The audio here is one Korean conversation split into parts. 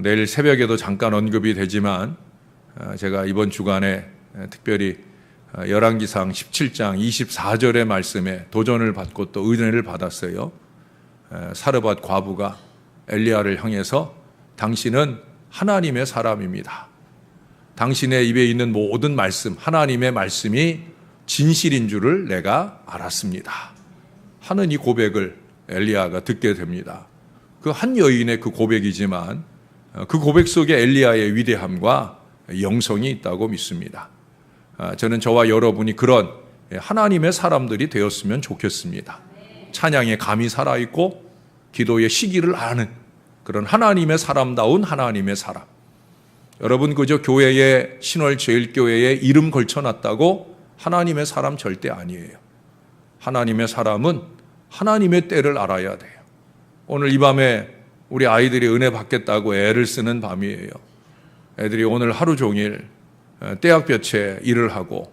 내일 새벽에도 잠깐 언급이 되지만 제가 이번 주간에 특별히 열왕기상 17장 24절의 말씀에 도전을 받고 또 은혜를 받았어요. 사르밧 과부가 엘리야를 향해서 당신은 하나님의 사람입니다. 당신의 입에 있는 모든 말씀, 하나님의 말씀이 진실인 줄을 내가 알았습니다. 하는 이 고백을 엘리야가 듣게 됩니다. 그 한 여인의 그 고백이지만 그 고백 속에 엘리야의 위대함과 영성이 있다고 믿습니다. 저는 저와 여러분이 그런 하나님의 사람들이 되었으면 좋겠습니다. 찬양에 감이 살아있고 기도의 시기를 아는 그런 하나님의 사람다운 하나님의 사람. 여러분 그저 교회에 신월제일교회에 이름 걸쳐놨다고 하나님의 사람 절대 아니에요. 하나님의 사람은 하나님의 때를 알아야 돼요. 오늘 이 밤에 우리 아이들이 은혜 받겠다고 애를 쓰는 밤이에요. 애들이 오늘 하루 종일 떼약볕에 일을 하고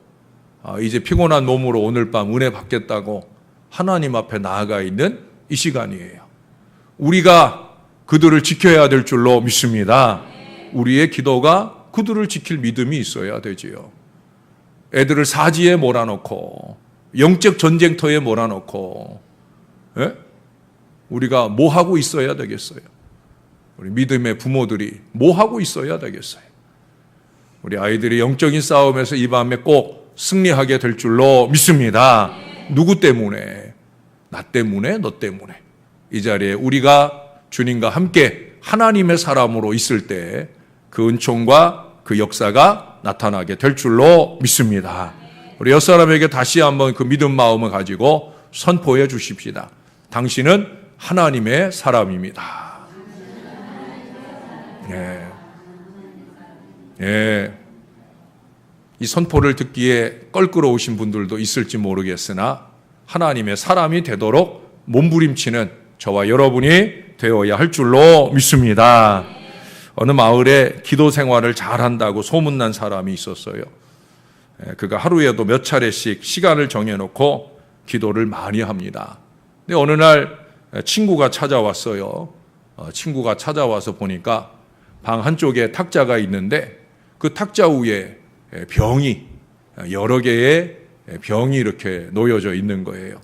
이제 피곤한 몸으로 오늘 밤 은혜 받겠다고 하나님 앞에 나아가 있는 이 시간이에요. 우리가 그들을 지켜야 될 줄로 믿습니다. 우리의 기도가 그들을 지킬 믿음이 있어야 되지요. 애들을 사지에 몰아넣고 영적 전쟁터에 몰아넣고 우리가 뭐 하고 있어야 되겠어요? 우리 믿음의 부모들이 뭐 하고 있어야 되겠어요? 우리 아이들이 영적인 싸움에서 이 밤에 꼭 승리하게 될 줄로 믿습니다. 누구 때문에? 나 때문에? 너 때문에? 이 자리에 우리가 주님과 함께 하나님의 사람으로 있을 때 그 은총과 그 역사가 나타나게 될 줄로 믿습니다. 우리 옆사람에게 다시 한번 그 믿음 마음을 가지고 선포해 주십시다. 당신은 하나님의 사람입니다. 이 선포를 듣기에 껄끄러우신 분들도 있을지 모르겠으나 하나님의 사람이 되도록 몸부림치는 저와 여러분이 되어야 할 줄로 믿습니다. 어느 마을에 기도 생활을 잘한다고 소문난 사람이 있었어요. 그가 하루에도 몇 차례씩 시간을 정해놓고 기도를 많이 합니다. 근데 어느 날 친구가 찾아왔어요. 친구가 찾아와서 보니까 방 한쪽에 탁자가 있는데 그 탁자 위에 병이 여러 개의 병이 이렇게 놓여져 있는 거예요.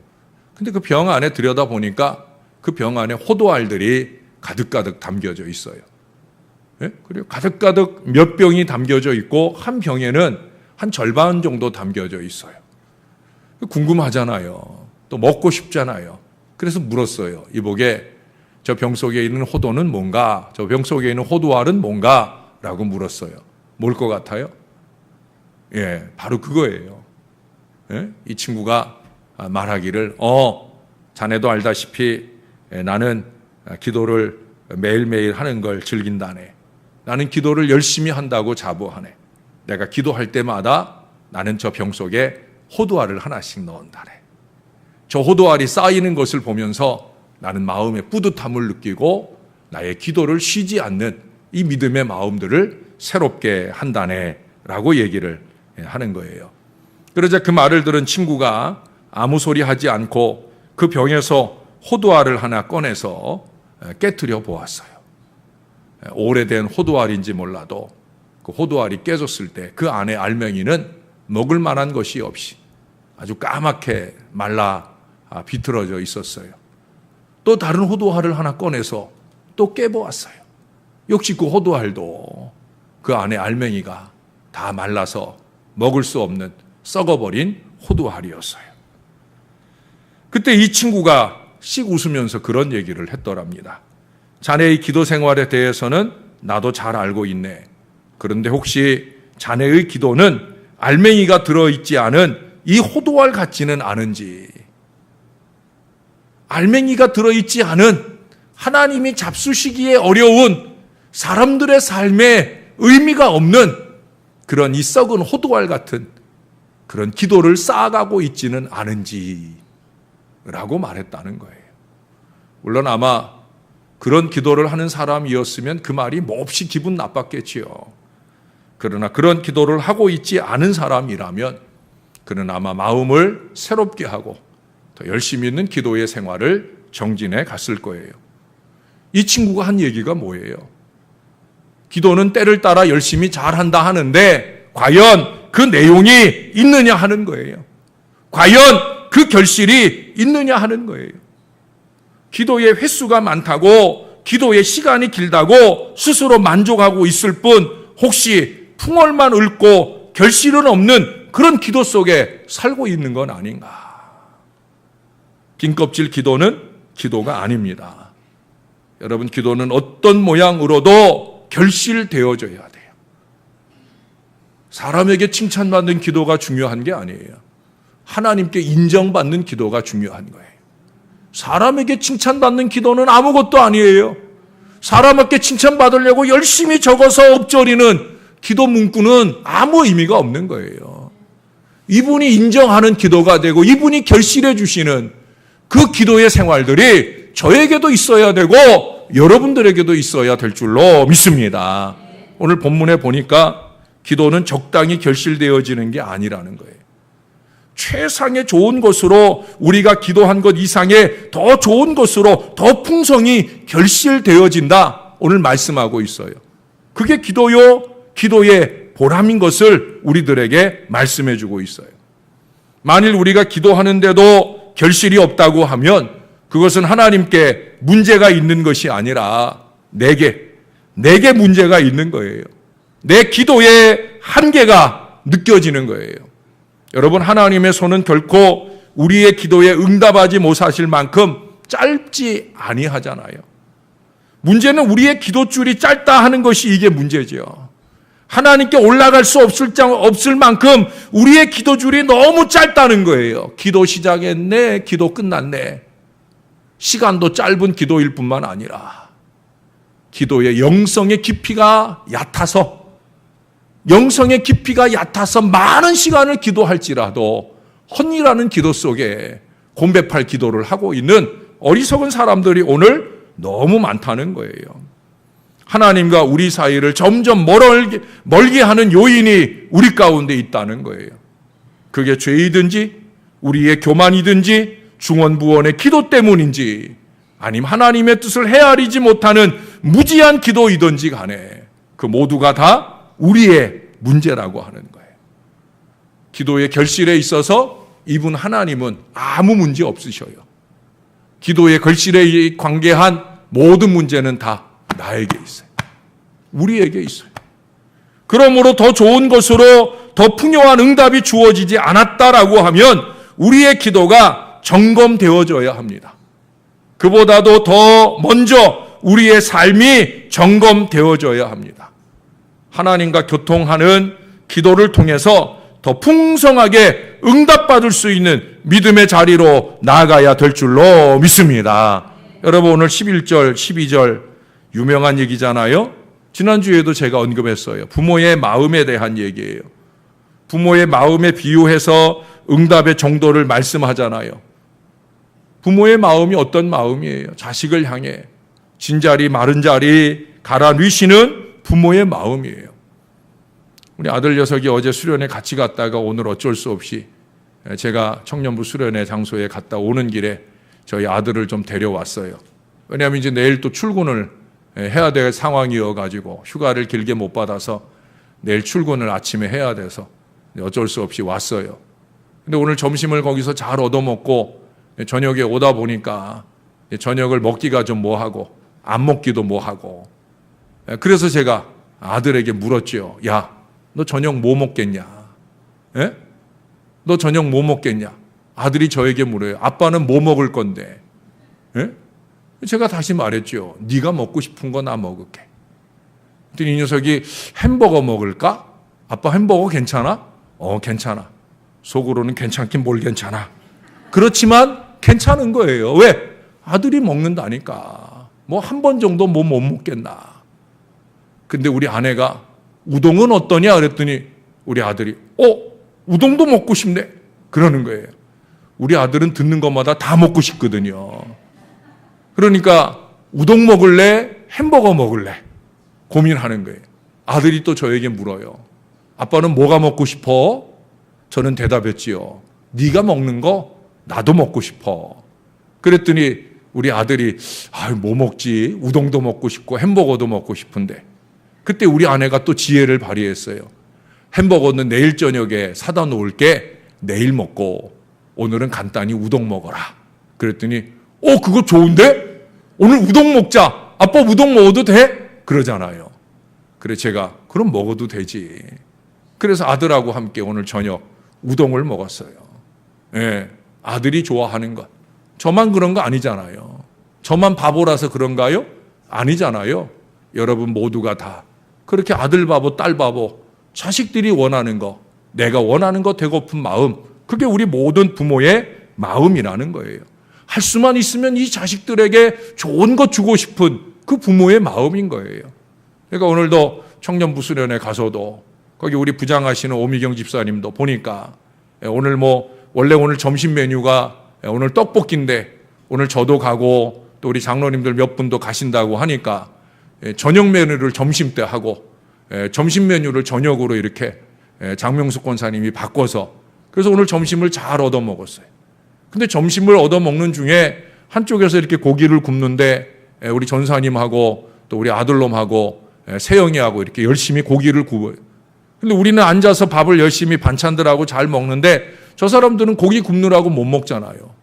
근데 그 병 안에 들여다보니까 그 병 안에 호도알들이 가득가득 담겨져 있어요. 그리고 가득가득 몇 병이 담겨져 있고 한 병에는 한 절반 정도 담겨져 있어요. 궁금하잖아요. 또 먹고 싶잖아요. 그래서 물었어요. 이보게 저 병 속에 있는 호도는 뭔가? 저 병 속에 있는 호도알은 뭔가? 라고 물었어요. 뭘 것 같아요? 바로 그거예요. 이 친구가 말하기를 자네도 알다시피 나는 기도를 매일매일 하는 걸 즐긴다네. 나는 기도를 열심히 한다고 자부하네. 내가 기도할 때마다 나는 저 병 속에 호도알을 하나씩 넣은다네. 저 호도알이 쌓이는 것을 보면서 나는 마음의 뿌듯함을 느끼고 나의 기도를 쉬지 않는 이 믿음의 마음들을 새롭게 한다네 라고 얘기를 하는 거예요. 그러자 그 말을 들은 친구가 아무 소리 하지 않고 그 병에서 호도알을 하나 꺼내서 깨트려 보았어요. 오래된 호도알인지 몰라도 그 호도알이 깨졌을 때 그 안에 알맹이는 먹을 만한 것이 없이 아주 까맣게 말라 비틀어져 있었어요. 또 다른 호도알을 하나 꺼내서 또 깨보았어요. 역시 그 호도알도 그 안에 알맹이가 다 말라서 먹을 수 없는 썩어버린 호도알이었어요. 그때 이 친구가 씩 웃으면서 그런 얘기를 했더랍니다. 자네의 기도 생활에 대해서는 나도 잘 알고 있네. 그런데 혹시 자네의 기도는 알맹이가 들어있지 않은 이 호도알 같지는 않은지, 알맹이가 들어있지 않은 하나님이 잡수시기에 어려운 사람들의 삶에 의미가 없는 그런 이 썩은 호도알 같은 그런 기도를 쌓아가고 있지는 않은지 라고 말했다는 거예요. 물론 아마 그런 기도를 하는 사람이었으면 그 말이 몹시 기분 나빴겠지요. 그러나 그런 기도를 하고 있지 않은 사람이라면 그는 아마 마음을 새롭게 하고 더 열심히 있는 기도의 생활을 정진해 갔을 거예요. 이 친구가 한 얘기가 뭐예요? 기도는 때를 따라 열심히 잘한다 하는데 과연 그 내용이 있느냐 하는 거예요. 과연 그 결실이 있느냐 하는 거예요. 기도의 횟수가 많다고, 기도의 시간이 길다고 스스로 만족하고 있을 뿐 혹시 풍월만 읊고 결실은 없는 그런 기도 속에 살고 있는 건 아닌가. 긴 껍질 기도는 기도가 아닙니다. 여러분, 기도는 어떤 모양으로도 결실되어져야 돼요. 사람에게 칭찬받는 기도가 중요한 게 아니에요. 하나님께 인정받는 기도가 중요한 거예요. 사람에게 칭찬받는 기도는 아무것도 아니에요. 사람에게 칭찬받으려고 열심히 적어서 엎조리는 기도 문구는 아무 의미가 없는 거예요. 이분이 인정하는 기도가 되고 이분이 결실해 주시는 그 기도의 생활들이 저에게도 있어야 되고 여러분들에게도 있어야 될 줄로 믿습니다. 오늘 본문에 보니까 기도는 적당히 결실되어지는 게 아니라는 거예요. 최상의 좋은 것으로 우리가 기도한 것 이상의 더 좋은 것으로 더 풍성히 결실되어진다. 오늘 말씀하고 있어요. 그게 기도요, 기도의 보람인 것을 우리들에게 말씀해 주고 있어요. 만일 우리가 기도하는데도 결실이 없다고 하면 그것은 하나님께 문제가 있는 것이 아니라 내게 문제가 있는 거예요. 내 기도의 한계가 느껴지는 거예요. 여러분, 하나님의 손은 결코 우리의 기도에 응답하지 못하실 만큼 짧지 아니하잖아요. 문제는 우리의 기도줄이 짧다 하는 것이 이게 문제죠. 하나님께 올라갈 수 없을 만큼 우리의 기도줄이 너무 짧다는 거예요. 기도 시작했네, 기도 끝났네. 시간도 짧은 기도일 뿐만 아니라 기도의 영성의 깊이가 얕아서 많은 시간을 기도할지라도 헛일하는 기도 속에 곤배팔 기도를 하고 있는 어리석은 사람들이 오늘 너무 많다는 거예요. 하나님과 우리 사이를 점점 멀게 하는 요인이 우리 가운데 있다는 거예요. 그게 죄이든지 우리의 교만이든지 중언부언의 기도 때문인지 아니면 하나님의 뜻을 헤아리지 못하는 무지한 기도이든지 간에 그 모두가 다 우리의 문제라고 하는 거예요. 기도의 결실에 있어서 이분 하나님은 아무 문제 없으셔요. 기도의 결실에 관계한 모든 문제는 다 나에게 있어요. 우리에게 있어요. 그러므로 더 좋은 것으로 더 풍요한 응답이 주어지지 않았다라고 하면 우리의 기도가 점검되어져야 합니다. 그보다도 더 먼저 우리의 삶이 점검되어져야 합니다. 하나님과 교통하는 기도를 통해서 더 풍성하게 응답받을 수 있는 믿음의 자리로 나아가야 될 줄로 믿습니다. 여러분, 오늘 11절, 12절 유명한 얘기잖아요. 지난주에도 제가 언급했어요. 부모의 마음에 대한 얘기예요. 부모의 마음에 비유해서 응답의 정도를 말씀하잖아요. 부모의 마음이 어떤 마음이에요? 자식을 향해 진자리 마른 자리 갈아 누이시는 부모의 마음이에요. 우리 아들 녀석이 어제 수련회 같이 갔다가 오늘 어쩔 수 없이 제가 청년부 수련회 장소에 갔다 오는 길에 저희 아들을 좀 데려왔어요. 왜냐하면 이제 내일 또 출근을 해야 될 상황이어가지고 휴가를 길게 못 받아서 내일 출근을 아침에 해야 돼서 어쩔 수 없이 왔어요. 근데 오늘 점심을 거기서 잘 얻어먹고 저녁에 오다 보니까 저녁을 먹기가 좀 뭐하고 안 먹기도 뭐하고 그래서 제가 아들에게 물었죠. 야, 너 저녁 뭐 먹겠냐? 에? 너 저녁 뭐 먹겠냐? 아들이 저에게 물어요. 아빠는 뭐 먹을 건데? 에? 제가 다시 말했죠. 네가 먹고 싶은 거 나 먹을게. 그랬더니 이 녀석이 햄버거 먹을까? 아빠 햄버거 괜찮아? 괜찮아. 속으로는 괜찮긴 뭘 괜찮아. 그렇지만 괜찮은 거예요. 왜? 아들이 먹는다니까. 뭐 한 번 정도 뭐 못 먹겠나. 근데 우리 아내가 우동은 어떠냐 그랬더니 우리 아들이 우동도 먹고 싶네. 그러는 거예요. 우리 아들은 듣는 것마다 다 먹고 싶거든요. 그러니까 우동 먹을래? 햄버거 먹을래? 고민하는 거예요. 아들이 또 저에게 물어요. 아빠는 뭐가 먹고 싶어? 저는 대답했지요. 네가 먹는 거 나도 먹고 싶어. 그랬더니 우리 아들이 뭐 먹지? 우동도 먹고 싶고 햄버거도 먹고 싶은데. 그때 우리 아내가 또 지혜를 발휘했어요. 햄버거는 내일 저녁에 사다 놓을게. 내일 먹고 오늘은 간단히 우동 먹어라. 그랬더니 그거 좋은데? 오늘 우동 먹자. 아빠 우동 먹어도 돼? 그러잖아요. 그래 제가 그럼 먹어도 되지. 그래서 아들하고 함께 오늘 저녁 우동을 먹었어요. 예, 아들이 좋아하는 것. 저만 그런 거 아니잖아요. 저만 바보라서 그런가요? 아니잖아요. 여러분 모두가 다 그렇게 아들 바보, 딸 바보, 자식들이 원하는 거, 내가 원하는 거 되고픈 마음, 그게 우리 모든 부모의 마음이라는 거예요. 할 수만 있으면 이 자식들에게 좋은 거 주고 싶은 그 부모의 마음인 거예요. 그러니까 오늘도 청년부수련회 가서도 거기 우리 부장하시는 오미경 집사님도 보니까 오늘 원래 오늘 점심 메뉴가 오늘 떡볶이인데 오늘 저도 가고 또 우리 장로님들 몇 분도 가신다고 하니까 저녁 메뉴를 점심 때 하고 점심 메뉴를 저녁으로 이렇게 장명숙 권사님이 바꿔서 그래서 오늘 점심을 잘 얻어 먹었어요. 근데 점심을 얻어 먹는 중에 한쪽에서 이렇게 고기를 굽는데 우리 전사님하고 또 우리 아들놈하고 세영이하고 이렇게 열심히 고기를 구워요. 근데 우리는 앉아서 밥을 열심히 반찬들하고 잘 먹는데 저 사람들은 고기 굽느라고 못 먹잖아요.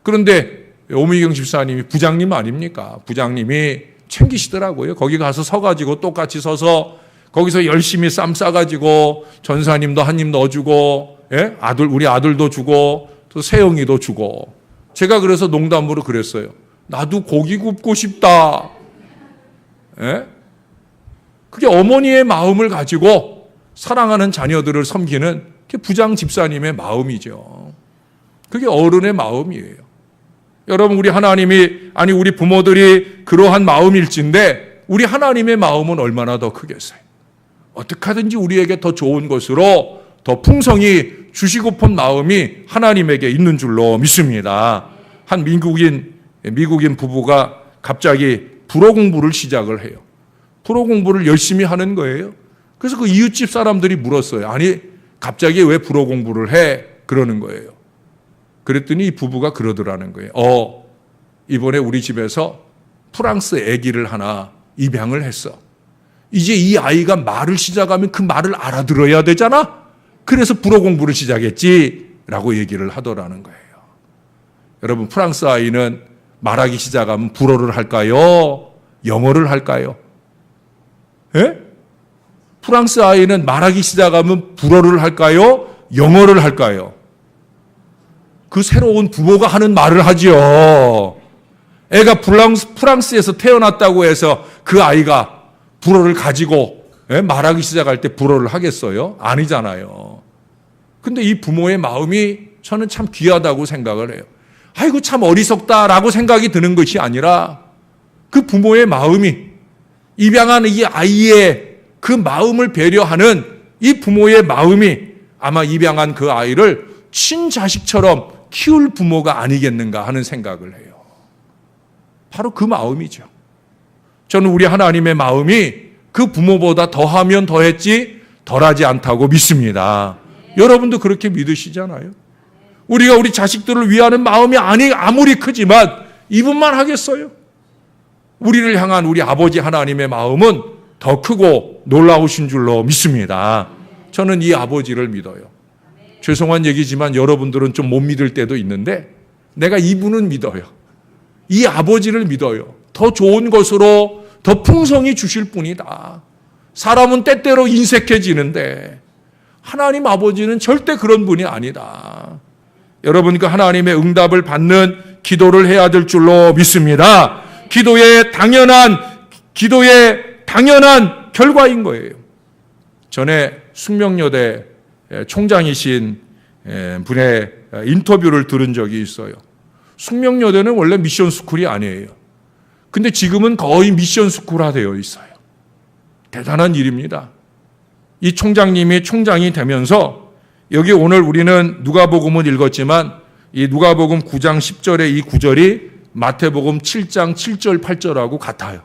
그런데 오미경 집사님이 부장님 아닙니까? 부장님이 챙기시더라고요. 거기 가서 서가지고 똑같이 서서 거기서 열심히 쌈 싸가지고 전사님도 한 입 넣어주고, 우리 아들도 주고, 또 세영이도 주고. 제가 그래서 농담으로 그랬어요. 나도 고기 굽고 싶다. 그게 어머니의 마음을 가지고 사랑하는 자녀들을 섬기는 그게 부장 집사님의 마음이죠. 그게 어른의 마음이에요. 여러분, 우리 하나님이, 우리 부모들이 그러한 마음일진데 우리 하나님의 마음은 얼마나 더 크겠어요. 어떻게 하든지 우리에게 더 좋은 것으로 더 풍성히 주시고픈 마음이 하나님에게 있는 줄로 믿습니다. 한 미국인 부부가 갑자기 불어 공부를 시작을 해요. 불어 공부를 열심히 하는 거예요. 그래서 그 이웃집 사람들이 물었어요. 아니, 갑자기 왜 불어 공부를 해? 그러는 거예요. 그랬더니 이 부부가 그러더라는 거예요. 이번에 우리 집에서 프랑스 아기를 하나 입양을 했어. 이제 이 아이가 말을 시작하면 그 말을 알아들어야 되잖아? 그래서 불어 공부를 시작했지 라고 얘기를 하더라는 거예요. 여러분, 프랑스 아이는 말하기 시작하면 불어를 할까요? 영어를 할까요? 프랑스 아이는 말하기 시작하면 불어를 할까요? 영어를 할까요? 그 새로운 부모가 하는 말을 하지요. 애가 프랑스에서 태어났다고 해서 그 아이가 불어를 가지고 말하기 시작할 때 불어를 하겠어요? 아니잖아요. 근데 이 부모의 마음이 저는 참 귀하다고 생각을 해요. 아이고 참 어리석다라고 생각이 드는 것이 아니라 그 부모의 마음이 입양한 이 아이의 그 마음을 배려하는 이 부모의 마음이 아마 입양한 그 아이를 친자식처럼 키울 부모가 아니겠는가 하는 생각을 해요. 바로 그 마음이죠. 저는 우리 하나님의 마음이 그 부모보다 더하면 더했지 덜하지 않다고 믿습니다. 여러분도 그렇게 믿으시잖아요. 우리가 우리 자식들을 위하는 마음이 아무리 크지만 이분만 하겠어요? 우리를 향한 우리 아버지 하나님의 마음은 더 크고 놀라우신 줄로 믿습니다. 저는 이 아버지를 믿어요. 죄송한 얘기지만 여러분들은 좀 못 믿을 때도 있는데 내가 이분은 믿어요. 이 아버지를 믿어요. 더 좋은 것으로 더 풍성히 주실 분이다. 사람은 때때로 인색해지는데 하나님 아버지는 절대 그런 분이 아니다. 여러분, 그 하나님의 응답을 받는 기도를 해야 될 줄로 믿습니다. 기도의 당연한 결과인 거예요. 전에 숙명여대 총장이신 분의 인터뷰를 들은 적이 있어요. 숙명여대는 원래 미션 스쿨이 아니에요. 근데 지금은 거의 미션 스쿨화 되어 있어요. 대단한 일입니다. 이 총장님이 총장이 되면서 여기 오늘 우리는 누가복음을 읽었지만 이 누가복음 9장 10절의 이 구절이 마태복음 7장 7절 8절하고 같아요.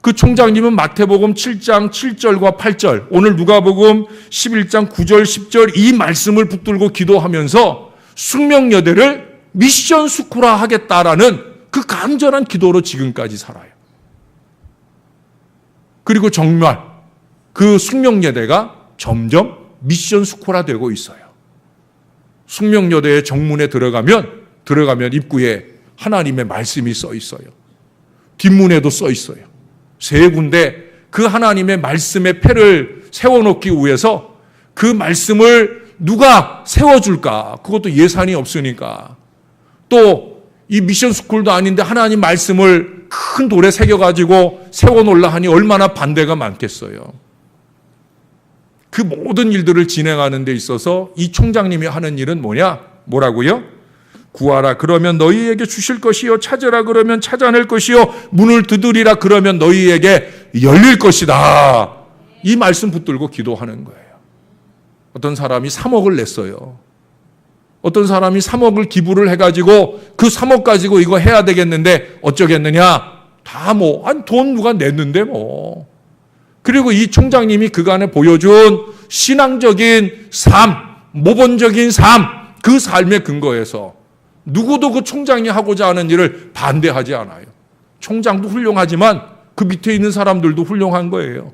그 총장님은 마태복음 7장 7절과 8절, 오늘 누가복음 11장 9절 10절 이 말씀을 붙들고 기도하면서 숙명여대를 미션 스쿨화 하겠다라는 그 간절한 기도로 지금까지 살아요. 그리고 정말 그 숙명여대가 점점 미션 스쿨화되고 있어요. 숙명여대의 정문에 들어가면 입구에 하나님의 말씀이 써 있어요. 뒷문에도 써 있어요. 세 군데 그 하나님의 말씀의 패를 세워놓기 위해서 그 말씀을 누가 세워줄까? 그것도 예산이 없으니까. 또 이 미션 스쿨도 아닌데 하나님 말씀을 큰 돌에 새겨가지고 세워놓으려 하니 얼마나 반대가 많겠어요. 그 모든 일들을 진행하는 데 있어서 이 총장님이 하는 일은 뭐라고요? 구하라 그러면 너희에게 주실 것이요, 찾으라 그러면 찾아낼 것이요, 문을 두드리라 그러면 너희에게 열릴 것이다. 이 말씀 붙들고 기도하는 거예요. 어떤 사람이 3억을 냈어요. 어떤 사람이 3억을 기부를 해가지고 그 3억 가지고 이거 해야 되겠는데 어쩌겠느냐? 다 돈 누가 냈는데 뭐. 그리고 이 총장님이 그간에 보여준 신앙적인 삶, 모범적인 삶, 그 삶의 근거에서 누구도 그 총장이 하고자 하는 일을 반대하지 않아요. 총장도 훌륭하지만 그 밑에 있는 사람들도 훌륭한 거예요.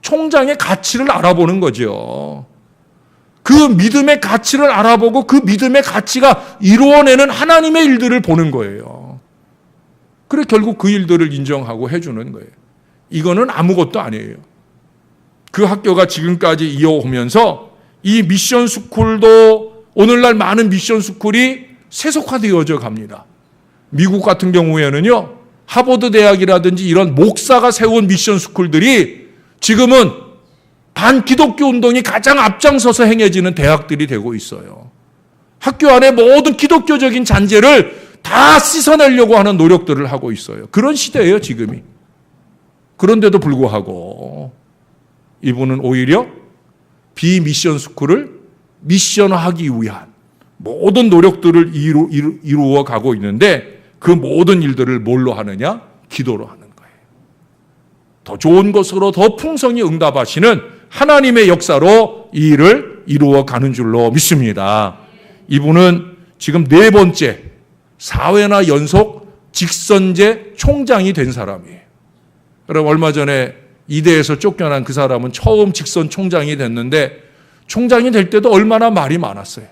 총장의 가치를 알아보는 거죠. 그 믿음의 가치를 알아보고 그 믿음의 가치가 이루어내는 하나님의 일들을 보는 거예요. 그래 결국 그 일들을 인정하고 해주는 거예요. 이거는 아무것도 아니에요. 그 학교가 지금까지 이어오면서 이 미션 스쿨도 오늘날 많은 미션 스쿨이 세속화되어져 갑니다. 미국 같은 경우에는요, 하버드 대학이라든지 이런 목사가 세운 미션 스쿨들이 지금은 반기독교 운동이 가장 앞장서서 행해지는 대학들이 되고 있어요. 학교 안에 모든 기독교적인 잔재를 다 씻어내려고 하는 노력들을 하고 있어요. 그런 시대예요, 지금이. 그런데도 불구하고 이분은 오히려 비미션 스쿨을 미션화하기 위한 모든 노력들을 이루어 가고 있는데 그 모든 일들을 뭘로 하느냐? 기도로 하는 거예요. 더 좋은 것으로 더 풍성히 응답하시는 하나님의 역사로 이 일을 이루어 가는 줄로 믿습니다. 이분은 지금 4번째 4회나 연속 직선제 총장이 된 사람이에요. 여러분 얼마 전에 이대에서 쫓겨난 그 사람은 처음 직선 총장이 됐는데 총장이 될 때도 얼마나 말이 많았어요.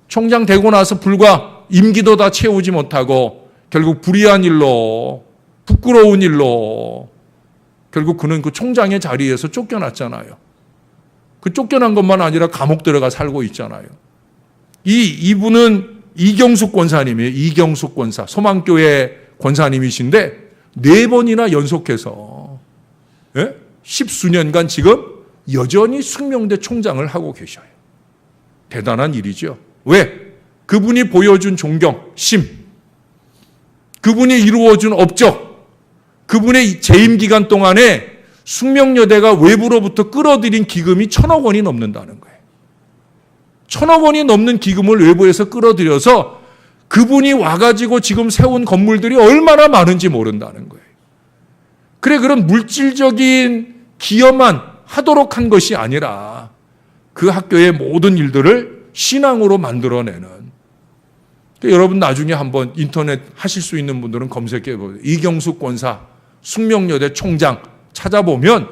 총장 되고 나서 불과 임기도 다 채우지 못하고 결국 불의한 일로, 부끄러운 일로 결국 그는 그 총장의 자리에서 쫓겨났잖아요. 그 쫓겨난 것만 아니라 감옥 들어가 살고 있잖아요. 이분은 이경숙 권사님이에요. 이경숙 권사. 소망교회 권사님이신데 4번이나 연속해서 10수년간 지금 여전히 숙명대 총장을 하고 계셔요. 대단한 일이죠. 왜? 그분이 보여준 존경, 심, 그분이 이루어준 업적, 그분의 재임 기간 동안에 숙명여대가 외부로부터 끌어들인 기금이 1,000억 원이 넘는다는 거예요. 1,000억 원이 넘는 기금을 외부에서 끌어들여서 그분이 와가지고 지금 세운 건물들이 얼마나 많은지 모른다는 거예요. 그래, 그런 물질적인 기여만 하도록 한 것이 아니라 그 학교의 모든 일들을 신앙으로 만들어내는. 여러분 나중에 한번 인터넷 하실 수 있는 분들은 검색해 보세요. 이경숙 권사, 숙명여대 총장 찾아보면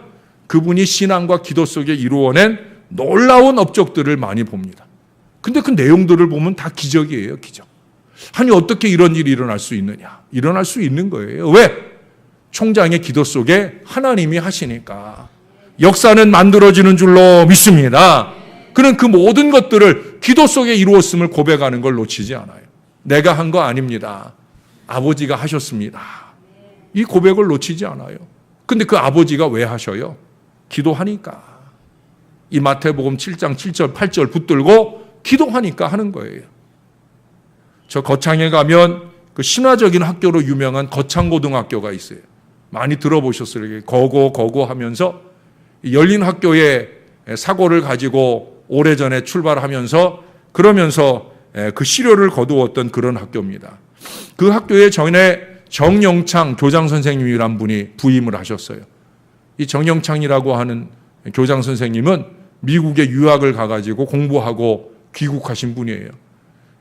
그분이 신앙과 기도 속에 이루어낸 놀라운 업적들을 많이 봅니다. 근데 그 내용들을 보면 다 기적이에요, 기적. 아니 어떻게 이런 일이 일어날 수 있느냐? 일어날 수 있는 거예요. 왜? 총장의 기도 속에 하나님이 하시니까. 역사는 만들어지는 줄로 믿습니다. 그는 그 모든 것들을 기도 속에 이루었음을 고백하는 걸 놓치지 않아요. 내가 한 거 아닙니다. 아버지가 하셨습니다. 이 고백을 놓치지 않아요. 근데 그 아버지가 왜 하셔요? 기도하니까. 이 마태복음 7장 7절 8절 붙들고 기도하니까 하는 거예요. 저 거창에 가면 그 신화적인 학교로 유명한 거창고등학교가 있어요. 많이 들어보셨어요. 거고 하면서 열린 학교에 사고를 가지고 오래전에 출발하면서 그러면서 그 시료를 거두었던 그런 학교입니다. 그 학교에 전에 정영창 교장 선생님이란 분이 부임을 하셨어요. 이 정영창이라고 하는 교장 선생님은 미국에 유학을 가가지고 공부하고 귀국하신 분이에요.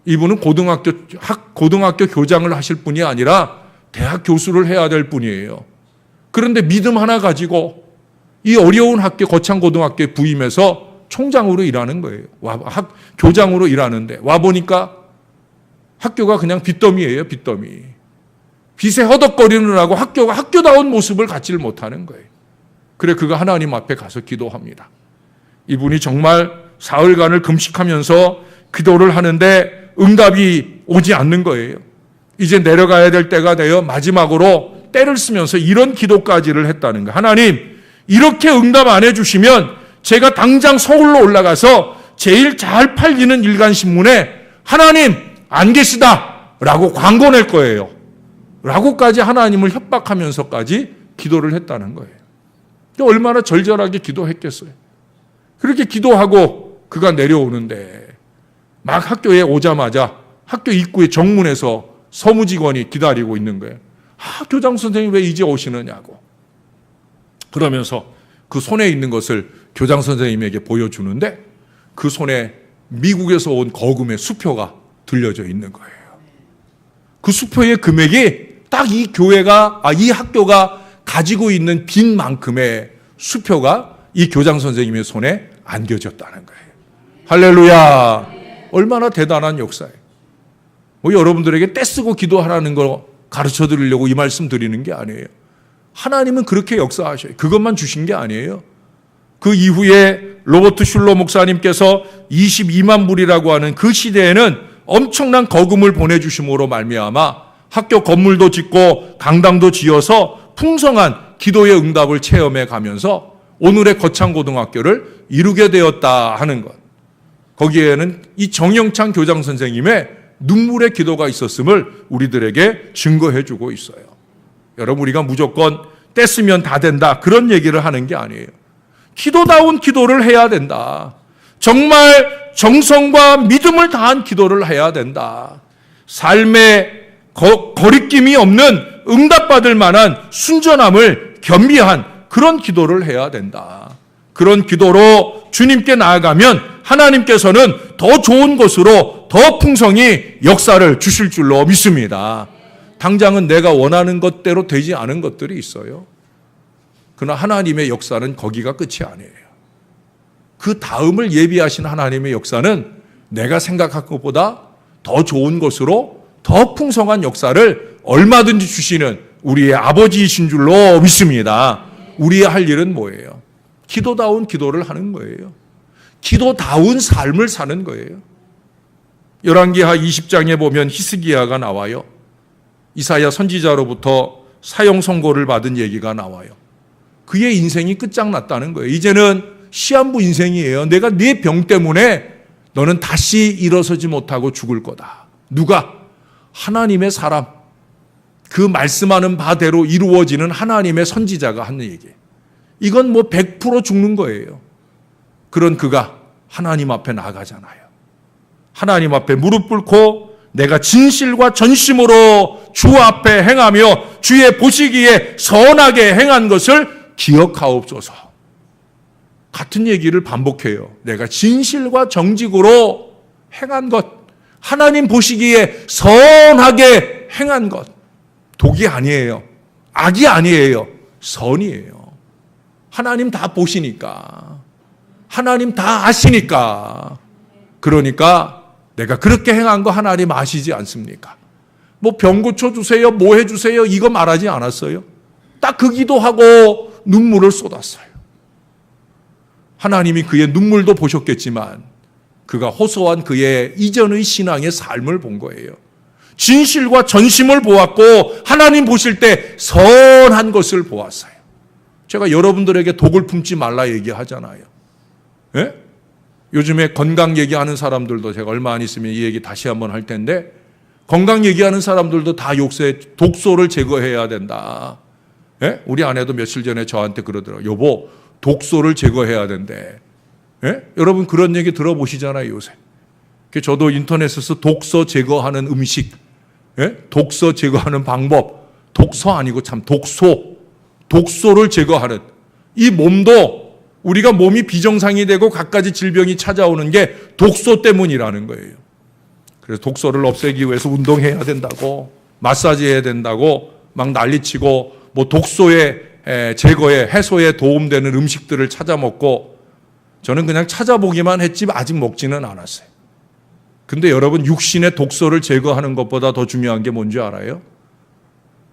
이분은 고등학교 교장을 하실 분이 아니라 대학 교수를 해야 될 분이에요. 그런데 믿음 하나 가지고 이 어려운 학교, 거창고등학교에 부임해서 총장으로 일하는 거예요. 교장으로 일하는데 와보니까 학교가 그냥 빚더미예요, 빚더미. 빚에 허덕거리느라고 학교가 학교다운 모습을 갖지를 못하는 거예요. 그래, 그가 하나님 앞에 가서 기도합니다. 이분이 정말 사흘간을 금식하면서 기도를 하는데 응답이 오지 않는 거예요. 이제 내려가야 될 때가 되어 마지막으로 때를 쓰면서 이런 기도까지를 했다는 거예요. 하나님, 이렇게 응답 안 해주시면 제가 당장 서울로 올라가서 제일 잘 팔리는 일간신문에 하나님 안 계시다 라고 광고 낼 거예요. 라고까지 하나님을 협박하면서까지 기도를 했다는 거예요. 얼마나 절절하게 기도했겠어요. 그렇게 기도하고 그가 내려오는데 막 학교에 오자마자 학교 입구에 정문에서 서무직원이 기다리고 있는 거예요. 교장 선생님 왜 이제 오시느냐고. 그러면서 그 손에 있는 것을 교장 선생님에게 보여주는데 그 손에 미국에서 온 거금의 수표가 들려져 있는 거예요. 그 수표의 금액이 딱 이 이 학교가 가지고 있는 빚만큼의 수표가 이 교장 선생님의 손에 안겨졌다는 거예요. 할렐루야. 얼마나 대단한 역사예요. 여러분들에게 떼쓰고 기도하라는 걸 가르쳐 드리려고 이 말씀 드리는 게 아니에요. 하나님은 그렇게 역사하셔요. 그것만 주신 게 아니에요. 그 이후에 로버트 슐러 목사님께서 22만 불이라고 하는 그 시대에는 엄청난 거금을 보내주심으로 말미암아 학교 건물도 짓고 강당도 지어서 풍성한 기도의 응답을 체험해 가면서 오늘의 거창고등학교를 이루게 되었다 하는 것. 거기에는 이 정영창 교장 선생님의 눈물의 기도가 있었음을 우리들에게 증거해 주고 있어요. 여러분, 우리가 무조건 떼쓰면 다 된다 그런 얘기를 하는 게 아니에요. 기도다운 기도를 해야 된다. 정말 정성과 믿음을 다한 기도를 해야 된다. 삶에 거리낌이 없는 응답받을 만한 순전함을 겸비한 그런 기도를 해야 된다. 그런 기도로 주님께 나아가면 하나님께서는 더 좋은 것으로 더 풍성히 역사를 주실 줄로 믿습니다. 당장은 내가 원하는 것대로 되지 않은 것들이 있어요. 그러나 하나님의 역사는 거기가 끝이 아니에요. 그 다음을 예비하신 하나님의 역사는 내가 생각한 것보다 더 좋은 것으로 더 풍성한 역사를 얼마든지 주시는 우리의 아버지이신 줄로 믿습니다. 우리의 할 일은 뭐예요? 기도다운 기도를 하는 거예요. 기도다운 삶을 사는 거예요. 열왕기하 20장에 보면 히스기야가 나와요. 이사야 선지자로부터 사형 선고를 받은 얘기가 나와요. 그의 인생이 끝장났다는 거예요. 이제는 시한부 인생이에요. 내가 네 병 때문에 너는 다시 일어서지 못하고 죽을 거다. 누가? 하나님의 사람. 그 말씀하는 바대로 이루어지는 하나님의 선지자가 하는 얘기. 이건 100% 죽는 거예요. 그런 그가 하나님 앞에 나가잖아요. 하나님 앞에 무릎 꿇고 내가 진실과 전심으로 주 앞에 행하며 주의 보시기에 선하게 행한 것을 기억하옵소서. 같은 얘기를 반복해요. 내가 진실과 정직으로 행한 것, 하나님 보시기에 선하게 행한 것. 독이 아니에요. 악이 아니에요. 선이에요. 하나님 다 보시니까. 하나님 다 아시니까. 그러니까 내가 그렇게 행한 거 하나님 아시지 않습니까? 병 고쳐주세요, 뭐 해주세요, 이거 말하지 않았어요. 딱 그 기도하고 눈물을 쏟았어요. 하나님이 그의 눈물도 보셨겠지만 그가 호소한 그의 이전의 신앙의 삶을 본 거예요. 진실과 전심을 보았고 하나님 보실 때 선한 것을 보았어요. 제가 여러분들에게 독을 품지 말라 얘기하잖아요. 예? 요즘에 건강 얘기하는 사람들도 제가 얼마 안 있으면 이 얘기 다시 한번 할 텐데 건강 얘기하는 사람들도 다 욕설에 독소를 제거해야 된다. 예? 우리 아내도 며칠 전에 저한테 그러더라고요. 여보, 독소를 제거해야 된대. 예? 여러분 그런 얘기 들어보시잖아요, 요새. 저도 인터넷에서 독소 제거하는 음식, 예? 독소 제거하는 방법, 독소 아니고 참 독소를 제거하는 이 몸도 우리가 몸이 비정상이 되고 갖가지 질병이 찾아오는 게 독소 때문이라는 거예요. 그래서 독소를 없애기 위해서 운동해야 된다고, 마사지 해야 된다고 막 난리치고 독소에 제거에 해소에 도움되는 음식들을 찾아 먹고 저는 그냥 찾아보기만 했지 아직 먹지는 않았어요. 근데 여러분 육신의 독소를 제거하는 것보다 더 중요한 게 뭔지 알아요?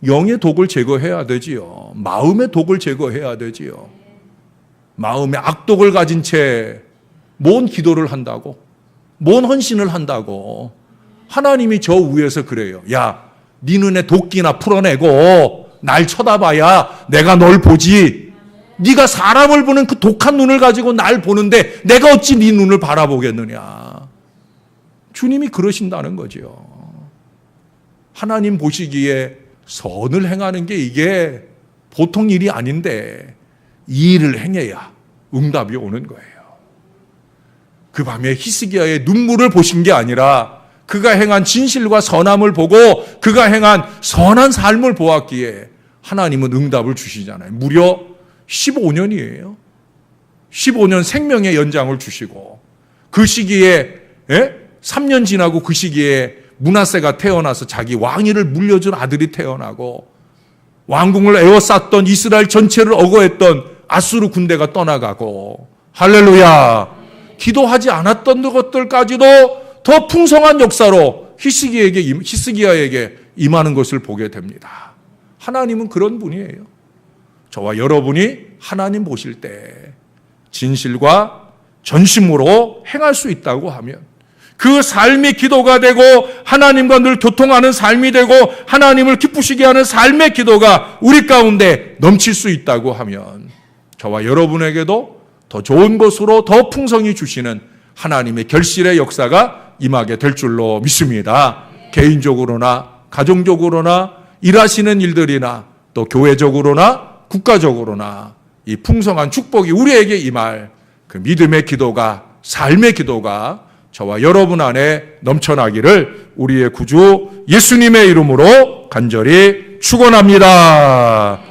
영의 독을 제거해야 되지요. 마음의 독을 제거해야 되지요. 마음의 악독을 가진 채 뭔 기도를 한다고? 뭔 헌신을 한다고? 하나님이 저 위에서 그래요. 야, 네 눈에 도끼나 풀어내고 날 쳐다봐야 내가 널 보지. 네가 사람을 보는 그 독한 눈을 가지고 날 보는데 내가 어찌 네 눈을 바라보겠느냐. 주님이 그러신다는 거죠. 하나님 보시기에 선을 행하는 게 이게 보통 일이 아닌데 이 일을 행해야 응답이 오는 거예요. 그 밤에 히스기야의 눈물을 보신 게 아니라 그가 행한 진실과 선함을 보고 그가 행한 선한 삶을 보았기에 하나님은 응답을 주시잖아요. 무려 15년이에요. 15년 생명의 연장을 주시고 그 시기에 3년 지나고 그 시기에 므낫세가 태어나서 자기 왕위를 물려준 아들이 태어나고 왕궁을 에워쌌던 이스라엘 전체를 억어했던 아수르 군대가 떠나가고 할렐루야. 기도하지 않았던 것들까지도 더 풍성한 역사로 히스기야에게 임하는 것을 보게 됩니다. 하나님은 그런 분이에요. 저와 여러분이 하나님 보실 때 진실과 전심으로 행할 수 있다고 하면 그 삶이 기도가 되고 하나님과 늘 교통하는 삶이 되고 하나님을 기쁘시게 하는 삶의 기도가 우리 가운데 넘칠 수 있다고 하면 저와 여러분에게도 더 좋은 것으로 더 풍성히 주시는 하나님의 결실의 역사가 임하게 될 줄로 믿습니다. 개인적으로나 가정적으로나 일하시는 일들이나 또 교회적으로나 국가적으로나 이 풍성한 축복이 우리에게 임할 그 믿음의 기도가 삶의 기도가 저와 여러분 안에 넘쳐나기를 우리의 구주 예수님의 이름으로 간절히 축원합니다.